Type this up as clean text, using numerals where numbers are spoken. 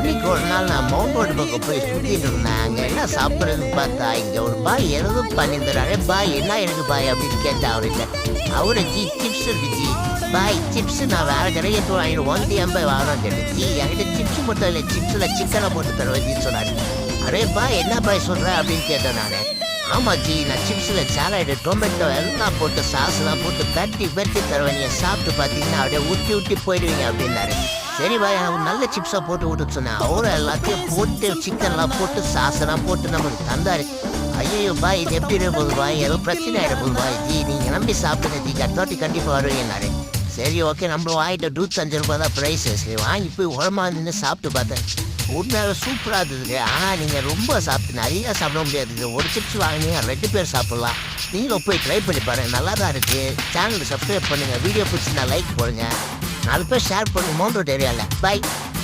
அன்னைக்கு ஒரு நாள் நான் மவுண்ட் ரோடு பக்கம் போய் சுற்றிட்டு இருந்தேன். அங்கே என்ன சாப்பிட்றதுன்னு பார்த்தா இங்கே ஒரு பாய் எதாவது பண்ணியிருந்தாரு. பாய் என்ன எனக்கு பாய் அப்படின்னு கேட்டேன் அவர்கிட்ட. அவரை சிப்ஸ் இருக்கு பாய் சிப்ஸ் நான் வேற கடையை வாங்கிட்டு வாங்கிட்டு என் பாய் வாங்கணும் கேட்டு என்கிட்ட சிப்ஸ் மட்டும் இல்லை சிப்ஸில் சிக்கனை போட்டு தருவேன்னு சொன்னாரு. அரே பாய் என்ன பாய் சொல்கிறேன் அப்படின்னு கேட்டேன் நான். ஆமாம் ஜி நான் சிப்ஸில் சாலடு டொமேட்டோ எல்லாம் போட்டு சாஸ்லாம் போட்டு பெட்டி தருவேன் நீங்கள் சாப்பிட்டு பார்த்தீங்கன்னா அப்படியே ஊட்டி போயிடுவீங்க அப்படின்னாரு. சரி பாய் அவர் நல்ல சிப்ஸாக போட்டு விட்டு சொன்னேன். அவரும் எல்லாத்தையும் போட்டு சிக்கன்லாம் போட்டு சாஸெல்லாம் போட்டு நமக்கு தந்தாரு. ஐயோ பாய் இது எப்படி இருக்க போகுது பாய் ஏதோ பிரச்சனை ஆகிட போகுது பாய் ஜி நீங்கள் நம்பி சாப்பிடுங்க ஜி கட்டாட்டி கண்டிப்பாக வருவீங்கன்னாரு. சரி ஓகே நம்ம வாங்கிட்ட 25 ரூபா தான் ப்ரைஸு. சரி வாங்கி போய் உரமாக நின்று சாப்பிட்டு பார்த்தேன். உண்மையாக சூப்பராக இருந்தது. ஆனால் நீங்கள் ரொம்ப சாப்பிட்டு நிறையா சாப்பிட முடியாது. ஒரு சிப்ஸ் வாங்கினீங்க 2 பேர் சாப்பிட்லாம். நீங்களும் போய் ட்ரை பண்ணி பாருங்கள் நல்லா தான் இருக்குது. சேனலுக்கு சப்ஸ்கிரைப் பண்ணுங்கள். வீடியோ பிடிச்சி நான் லைக் போடுங்க. 4 பேர் ஷேர் பண்ணுங்க மவுண்ட் ரோட் ஏரியாவில். பை.